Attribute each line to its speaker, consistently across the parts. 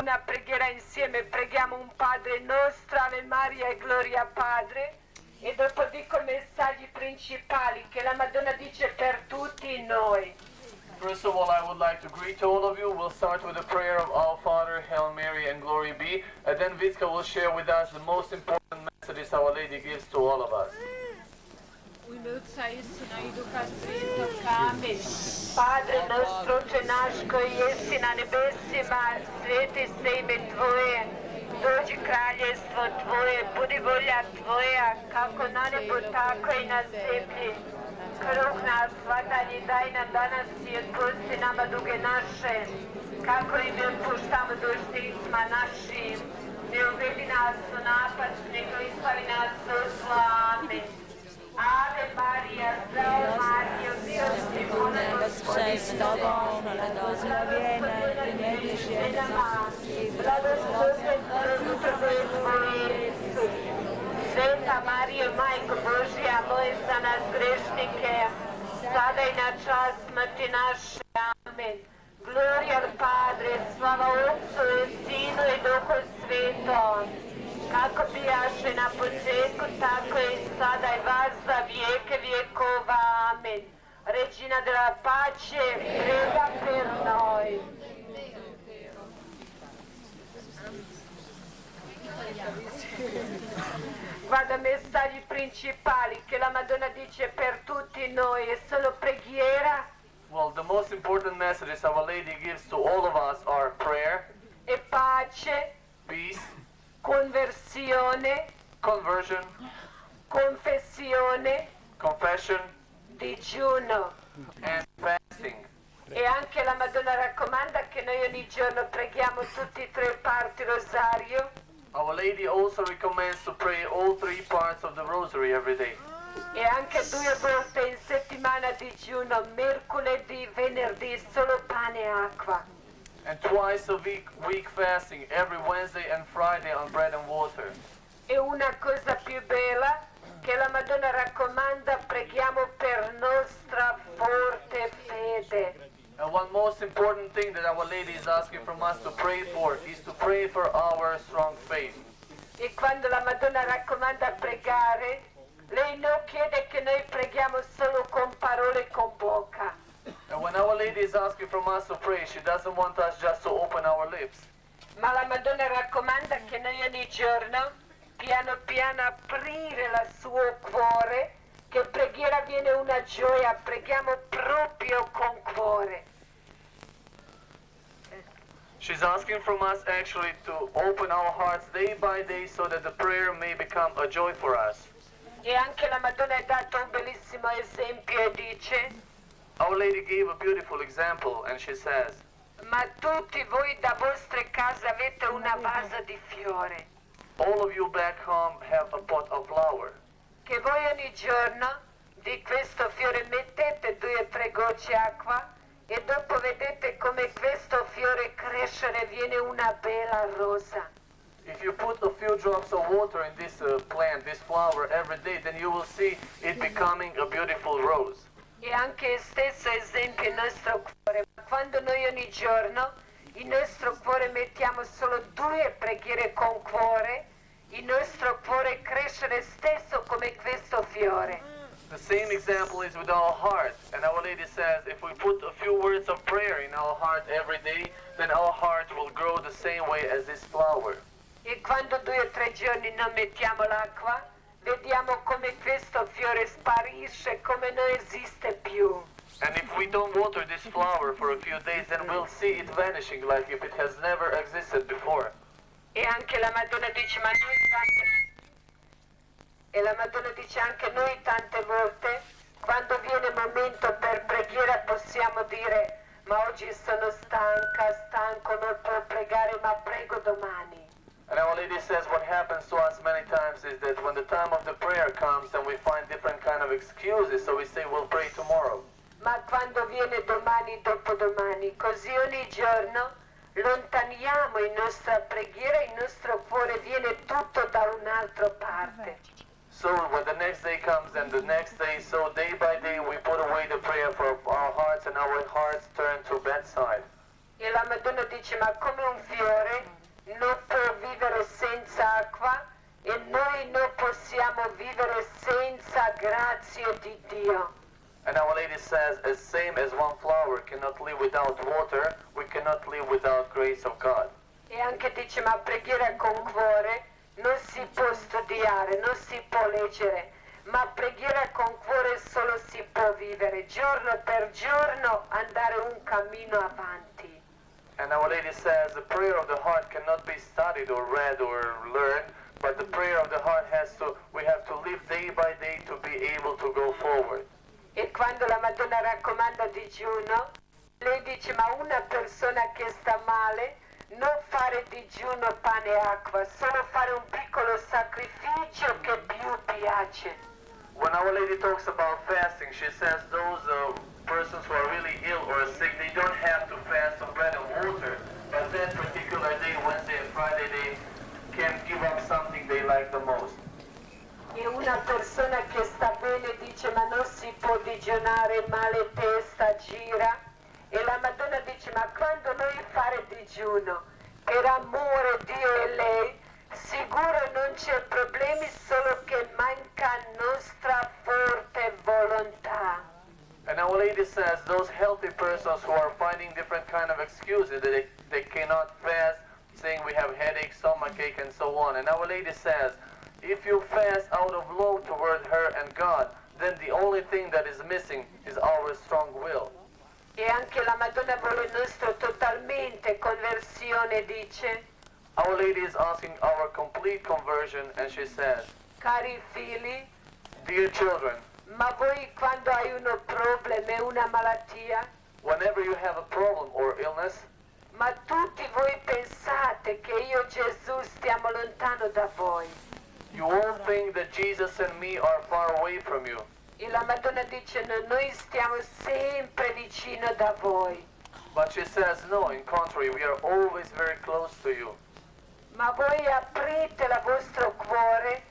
Speaker 1: Una preghiera insieme, preghiamo un Padre nostro, Ave Maria e Gloria Padre, e dopo dico i messaggi principali che la Madonna dice per tutti noi.
Speaker 2: First of all, I would like to greet all of you. We'll start with a prayer of Our Father, Hail Mary, and Glory be. And then Vicka will share with us the most important messages Our Lady gives to all of us.
Speaker 1: Padre nostro, če naš, koji jesi na nebesima, sveti se ime Tvoje, dođi kraljestvo Tvoje, budi volja Tvoja, kako na nebu, tako i na zemlji. Kruh nas svatanji daj nam danas i otpusti nama duge naše, kako i mi otpuštamo dužnicima našim. Ne uvedi nas u napad, nego izbavi nas od zla. Amen. Ave Maria, zdravo Mario, Dio si puna
Speaker 3: sei s tobom, blagoslovljena ti među ženama i blagoslovljen plod utrobe tvoje, Isus.
Speaker 1: Sveta Marijo, Majko Božja, moli za nas grešnike, sada i na čas smrti naše. Amen. Gloria al Padre, slava Otcu i Sinu i Duhu Svetom, kako bijaše na početku, tako i sada i vas za vijeke vjekova. Amen. Regina della pace, prega per noi. Guarda, messaggi principali che la Madonna dice per tutti noi, è solo preghiera.
Speaker 2: Well, the most important messages Our Lady gives to all of us are prayer,
Speaker 1: E pace,
Speaker 2: peace,
Speaker 1: conversione,
Speaker 2: conversion,
Speaker 1: confessione,
Speaker 2: confession,
Speaker 1: digiuno.
Speaker 2: and fasting.
Speaker 1: E anche la Madonna raccomanda che noi ogni giorno preghiamo tutti e tre parti rosario.
Speaker 2: Our Lady also recommends to pray all three parts of the Rosary every day.
Speaker 1: E anche 2 volte in settimana digiuno, mercoledì, venerdì, solo pane e acqua.
Speaker 2: And twice a week fasting, every Wednesday and Friday on bread and water.
Speaker 1: E una cosa più bella che la Madonna raccomanda, preghiamo per nostra forte fede.
Speaker 2: And one most important thing that Our Lady is asking from us to pray for is to pray for our strong faith.
Speaker 1: E quando la Madonna raccomanda pregare, lei non chiede che noi preghiamo solo con parole e con bocca.
Speaker 2: And when Our Lady is asking from us to pray, she doesn't want us just to open our lips.
Speaker 1: Ma la Madonna raccomanda che noi ogni giorno, piano piano, aprire il suo cuore, che preghiera viene una gioia, preghiamo proprio con cuore.
Speaker 2: She's asking from us actually to open our hearts day by day so that the prayer may become a joy for us.
Speaker 1: E anche la Madonna ha dato un bellissimo esempio e dice:
Speaker 2: Our Lady gave a beautiful example and she says,
Speaker 1: ma tutti voi da vostre case avete una vasa di fiore,
Speaker 2: all of you back home have a pot of flower.
Speaker 1: che voi ogni giorno di questo fiore mettete 2 o 3 gocce acqua e dopo vedete come questo fiore crescere, viene una bella rosa.
Speaker 2: If you put a few drops of water in this plant, this flower every day, then you will see it becoming a beautiful rose.
Speaker 1: E anche stesso esempio il nostro cuore, quando noi ogni giorno il nostro cuore mettiamo solo 2 preghiere con cuore, il nostro cuore cresce stesso come questo fiore.
Speaker 2: The same example is with our heart. And Our Lady says, if we put a few words of prayer in our heart every day, then our heart will grow the same way as this flower.
Speaker 1: E quando 2 o 3 giorni non mettiamo l'acqua, vediamo come questo fiore sparisce, come non esiste più.
Speaker 2: And if we don't water this flower for a few days, then we'll see it vanishing like if it has never existed before.
Speaker 1: E anche la Madonna dice, la Madonna dice anche noi tante volte, quando viene il momento per preghiera possiamo dire, ma oggi sono stanco, non posso pregare, ma prego domani.
Speaker 2: And Our Lady says what happens to us many times is that when the time of the prayer comes, then we find different kind of excuses, so we say we'll pray tomorrow.
Speaker 1: Ma quando viene domani, dopodomani, così ogni giorno lontaniamo in nostra preghiera, il nostro cuore viene tutto da un'altra parte.
Speaker 2: So when the next day comes and the next day, so day by day we put away the prayer for our hearts and our hearts turn to bedside.
Speaker 1: E la Madonna dice, ma come un fiore non può vivere senza acqua e noi non possiamo vivere senza grazia di Dio.
Speaker 2: And Our Lady says, as same as one flower cannot live without water, we cannot live without grace of God.
Speaker 1: E anche dice, ma preghiera con cuore non si può studiare, non si può leggere, ma preghiera con cuore solo si può vivere, giorno per giorno andare un cammino avanti.
Speaker 2: And Our Lady says, the prayer of the heart cannot be studied or read or learned, but the prayer of the heart we have to live day by day to be able to go forward.
Speaker 1: E quando la Madonna raccomanda digiuno, lei dice, ma una persona che sta male, non fare digiuno pane e acqua, solo fare un piccolo sacrificio che più piace.
Speaker 2: When Our Lady talks about fasting, she says those persons who are really ill or sick, they don't have to fast on bread and water, but that particular day, Wednesday and Friday, they can give up something they like the most.
Speaker 1: E una persona che sta bene dice, ma non si può digiunare, male testa, gira. E la Madonna dice, ma quando noi fare digiuno per amore Dio e lei, sicuro non c'è problemi, solo che manca nostra forte volontà.
Speaker 2: And Our Lady says those healthy persons who are finding different kind of excuses that they cannot fast, saying we have headache, stomachache, and so on. And Our Lady says, if you fast out of love toward her and God, then the only thing that is missing is our strong will.
Speaker 1: E anche la Madonna vuole il nostro totalmente conversione, dice,
Speaker 2: Our Lady is asking our complete conversion, and she says,
Speaker 1: cari figli,
Speaker 2: dear children,
Speaker 1: ma voi quando hai un problema, una malattia,
Speaker 2: whenever you have a problem or illness,
Speaker 1: ma tutti voi pensate che io Gesù stiamo lontano da voi.
Speaker 2: you all think that Jesus and me are far away from you.
Speaker 1: E la Madonna dice, no, noi stiamo sempre vicino da voi.
Speaker 2: But she says, no, in contrary, we are always very close to you.
Speaker 1: Ma voi aprite il vostro cuore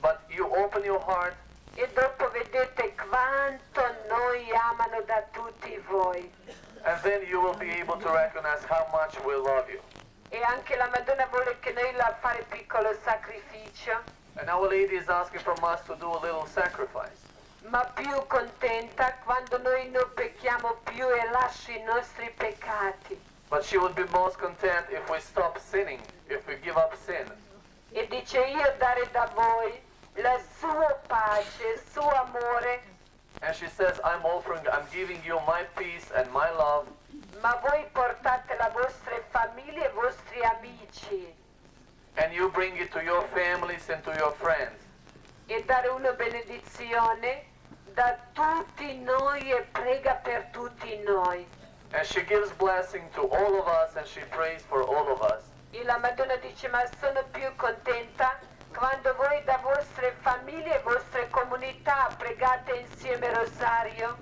Speaker 2: But you open your heart,
Speaker 1: e dopo vedete quanto noi amano da tutti voi.
Speaker 2: and then you will be able to recognize how much we love you.
Speaker 1: E anche la Madonna vuole che noi la fare piccolo sacrificio,
Speaker 2: And Our Lady is asking from us to do a little sacrifice.
Speaker 1: ma più contenta quando noi non pecchiamo più e lasci i nostri peccati.
Speaker 2: But she would be most content if we stop sinning, if we give up sin.
Speaker 1: E dice, io dare da voi la sua pace, il suo amore,
Speaker 2: And she says, I'm giving you my peace and my love,
Speaker 1: ma voi portate la vostra famiglia e i vostri amici.
Speaker 2: and you bring it to your families and to your friends.
Speaker 1: E dare una benedizione da tutti noi e prega per tutti noi.
Speaker 2: And she gives blessing to all of us, and she prays for all of us.
Speaker 1: E la Madonna dice, ma sono più contenta quando voi da vostre famiglie e vostre comunità pregate insieme rosario.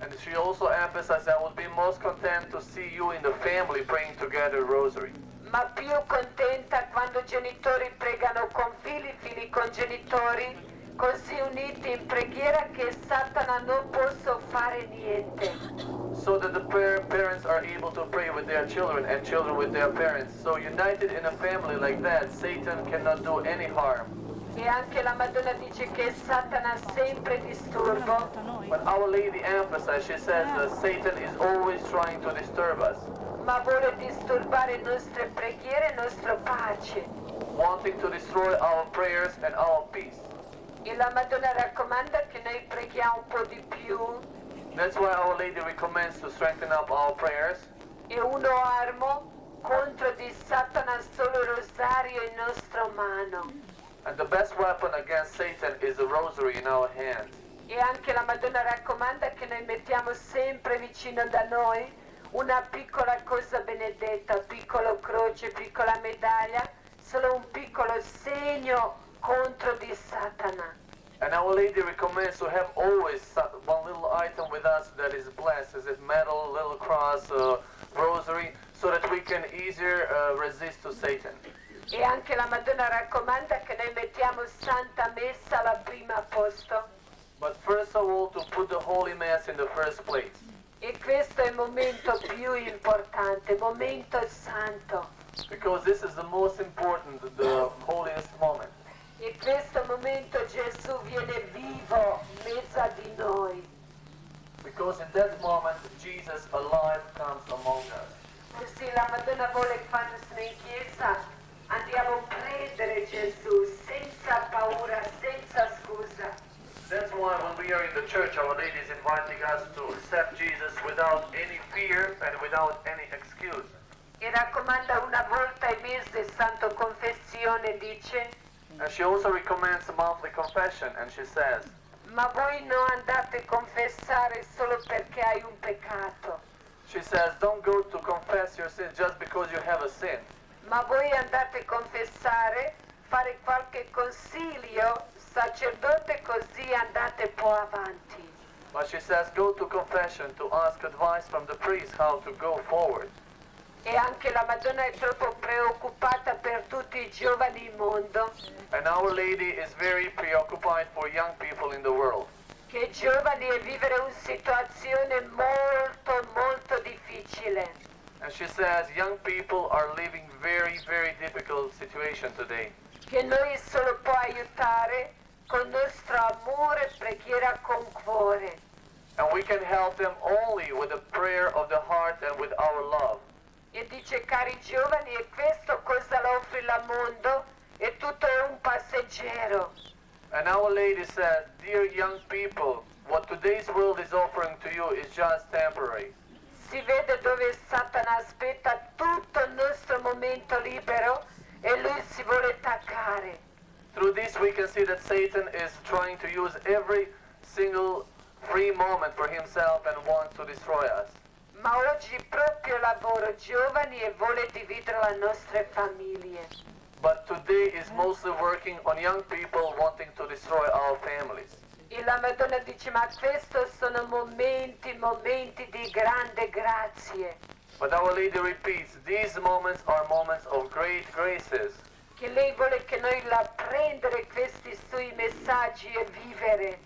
Speaker 2: And she also emphasized, I would be most content to see you in the family praying together rosary.
Speaker 1: Ma più contenta quando genitori pregano con figli, figli con genitori, così uniti in preghiera che Satana non possa fare niente.
Speaker 2: So that the parents are able to pray with their children and children with their parents. So united in a family like that, Satan cannot do any harm.
Speaker 1: E anche la Madonna dice che Satana ha sempre disturbo,
Speaker 2: But Our Lady emphasized, she says that Satan is always trying to disturb us,
Speaker 1: ma vuole disturbare nostre preghiere e nostra pace.
Speaker 2: wanting to destroy our prayers and our peace.
Speaker 1: E la Madonna raccomanda che noi preghiamo un po' di più
Speaker 2: That's why Our Lady recommends to strengthen up our prayers.
Speaker 1: e uno armo contro di Satana solo il rosario in nostra mano.
Speaker 2: And the best weapon against Satan is the rosary in our hands.
Speaker 1: E anche la Madonna raccomanda che noi mettiamo sempre vicino da noi una piccola cosa benedetta, piccolo croce, piccola medaglia, solo un piccolo segno contro di Satana.
Speaker 2: And Our Lady recommends to have always one little item with us that is blessed. Is it medal, little cross, rosary, so that we can easier resist to Satan.
Speaker 1: E anche la Madonna raccomanda che noi mettiamo Santa Messa al primo posto.
Speaker 2: But first of all, to put the Holy Mass in the first place.
Speaker 1: E questo è il momento più importante, momento santo.
Speaker 2: Because this is the most important, the holiest moment.
Speaker 1: In questo momento Gesù viene vivo in mezzo a di noi.
Speaker 2: Because in that moment, Jesus alive comes among us.
Speaker 1: Così la Madonna vuole che quando siamo in chiesa andiamo a prendere Gesù senza paura, senza scusa.
Speaker 2: That's why when we are in the church, Our Lady is inviting us to accept Jesus without any fear and without any excuse.
Speaker 1: E raccomanda una volta al mese Santo Confessione, dice:
Speaker 2: And she also recommends monthly confession, and she says,
Speaker 1: ma voi non andate a confessare solo perché hai un peccato,
Speaker 2: she says, don't go to confess your sins just because you have a sin.
Speaker 1: ma voi andate a confessare, fare qualche consiglio, sacerdote, così andate un po' avanti.
Speaker 2: But she says, go to confession to ask advice from the priest how to go forward.
Speaker 1: E anche la Madonna è troppo preoccupata per tutti i giovani in mondo,
Speaker 2: And Our Lady is very preoccupied for young people in the world.
Speaker 1: che i giovani è vivere una situazione molto difficile.
Speaker 2: And she says, young people are living very difficult situation today.
Speaker 1: Che noi solo può aiutare con nostro amore, preghiera con cuore.
Speaker 2: And we can help them only with the prayer of the heart and with our love.
Speaker 1: E dice, cari giovani, e questo cosa lo offre il mondo? E tutto è un passeggero.
Speaker 2: And Our Lady says, dear young people, what today's world is offering to you is just temporary.
Speaker 1: Si vede dove Satana aspetta tutto il nostro momento libero e lui si vuole attaccare.
Speaker 2: Through this we can see that Satan is trying to use every single free moment for himself and wants to destroy us.
Speaker 1: Ma oggi proprio lavoro giovani e vuole dividere le nostre famiglie.
Speaker 2: But today is mostly working on young people wanting to destroy our families.
Speaker 1: E la Madonna dice, ma questi sono momenti di grande grazie.
Speaker 2: But Our Lady repeats, these moments are moments of great graces.
Speaker 1: Che lei vuole che noi la prendere questi suoi messaggi e vivere.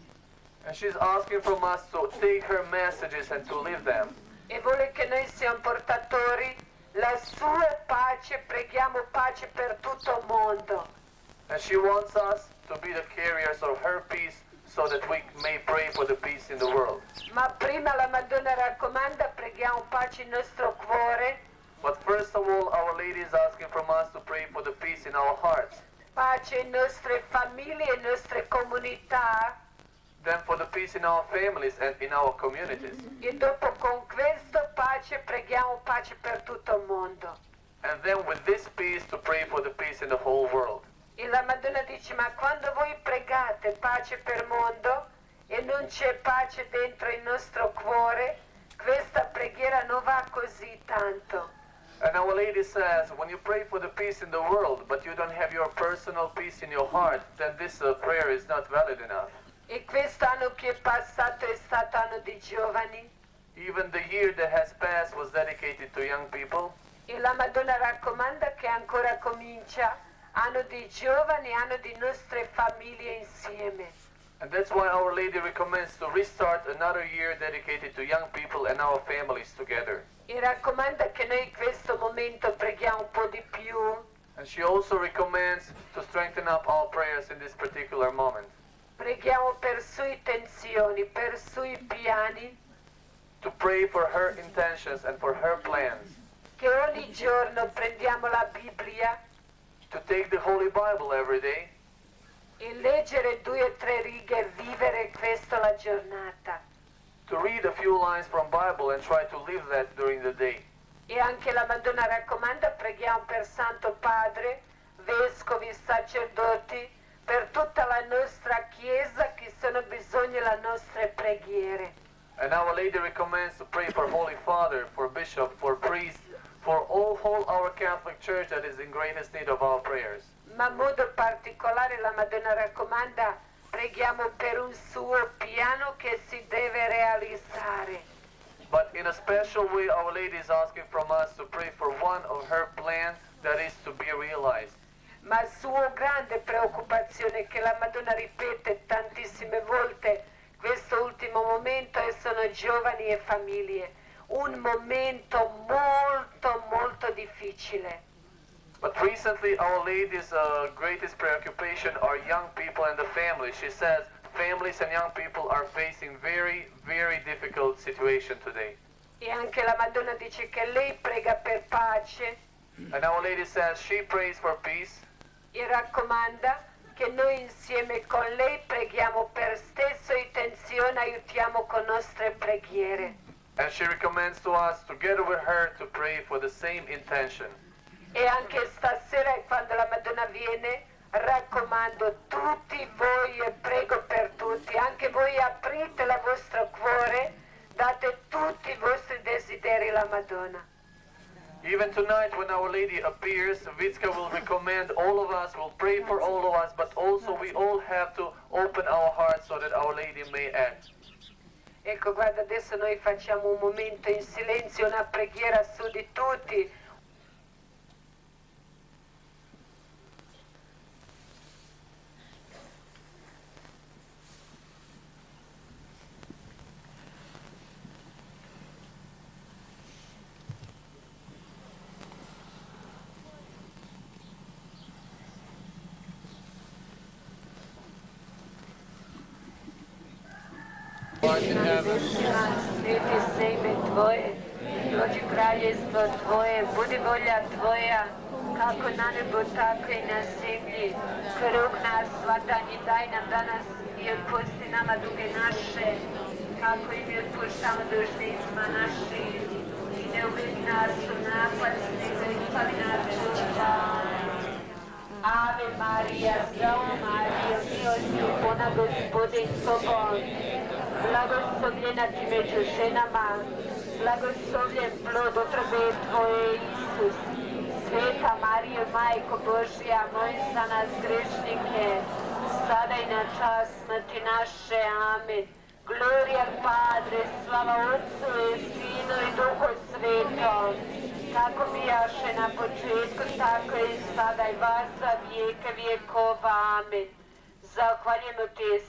Speaker 2: And she's asking from us to take her messages and to live them.
Speaker 1: E vuole che noi siamo portatori la sua pace, preghiamo pace per tutto il mondo.
Speaker 2: And she wants us to be the carriers of her peace so that we may pray for the peace in the world.
Speaker 1: Ma prima la Madonna raccomanda, preghiamo pace nel nostro cuore,
Speaker 2: But first of all, Our Lady is asking from us to pray for the peace in our hearts.
Speaker 1: pace in nostre famiglie e nostre comunità.
Speaker 2: Then for the peace in our families and in our communities.
Speaker 1: E dopo con questo pace preghiamo pace per tutto il mondo.
Speaker 2: And then with this peace to pray for the peace in the whole world.
Speaker 1: E la Madonna dice, ma quando voi pregate pace per il mondo e non c'è pace dentro il nostro cuore, questa preghiera non va così tanto.
Speaker 2: And Our Lady says, when you pray for the peace in the world, but you don't have your personal peace in your heart, then this prayer is not valid enough.
Speaker 1: E quest'anno che è passato è stato anno di giovani.
Speaker 2: Even the year that has passed was dedicated to young people.
Speaker 1: E la Madonna raccomanda che ancora comincia anno di giovani, anno di nostre famiglie insieme.
Speaker 2: And that's why Our Lady recommends to restart another year dedicated to young people and our families together.
Speaker 1: E raccomanda che noi in questo momento preghiamo un po' di più.
Speaker 2: And she also recommends to strengthen up our prayers in this particular moment.
Speaker 1: Preghiamo per sue tensioni, per sui piani,
Speaker 2: To pray for her intentions and for her plans.
Speaker 1: che ogni giorno prendiamo la Bibbia
Speaker 2: To take the Holy Bible every day
Speaker 1: e leggere 2 o 3 righe e vivere questa la giornata.
Speaker 2: to read a few lines from Bible and try to live that during the day.
Speaker 1: E anche la Madonna raccomanda, preghiamo per Santo Padre, vescovi, sacerdoti, per tutta la nostra Chiesa che sono bisogno delle nostre preghiere.
Speaker 2: And Our Lady recommends to pray for Holy Father, for Bishop, for priest, for all whole our Catholic Church that is in greatest need of our prayers.
Speaker 1: Ma in modo particolare la Madonna raccomanda, preghiamo per un suo piano che si deve realizzare.
Speaker 2: But in a special way, Our Lady is asking from us to pray for one of her plans that is to be realized.
Speaker 1: Ma sua grande preoccupazione, che la Madonna ripete tantissime volte, questo ultimo momento sono giovani e famiglie, un momento molto molto difficile.
Speaker 2: But recently, Our Lady's greatest preoccupation are young people and the family. She says families and young people are facing very, very difficult situation today.
Speaker 1: E anche la Madonna dice che lei prega per pace
Speaker 2: And Our Lady says she prays for peace
Speaker 1: e raccomanda che noi insieme con lei preghiamo per stesso intenzione, aiutiamo con nostre preghiere.
Speaker 2: and she recommends to us together with her to pray for the same intention.
Speaker 1: E anche stasera quando la Madonna viene raccomando tutti voi e prego per tutti, anche voi aprite il vostro cuore, date tutti i vostri desideri alla Madonna.
Speaker 2: Even tonight when Our Lady appears, Vicka will recommend all of us, will pray for all of us, but also we all have to open our hearts so that Our Lady may act.
Speaker 1: Ecco, guarda, adesso noi facciamo un momento in silenzio, una preghiera su di tutti. Sveti se ime Tvoje, dođi kraljestvo Tvoje, budi volja Tvoja, kako na nebu, tako i na zemlji. Kruh nas svatanji daj nam danas i otpusti nama duge naše, kako i mi otpuštamo dužnicima našim. I ne uvedi nas u napad, nego izbavi nas od zla. Ave Marija, zdravo Marijo, milosti puna Gospodin s Tobom, blagoslovljena ti među ženama, blagoslovljen plod utrobe Tvoje, Isus. Sveta Marijo, Majko Božja, moli za nas grešnike, sada i na čas smrti naše. Amen. Gloria al Padre, slava Otcu i Sinu i Duhu Svetom, kako bijaše na početku, tako i sada i vas za vijeke vjekova. Amen. Zahvaljujemo te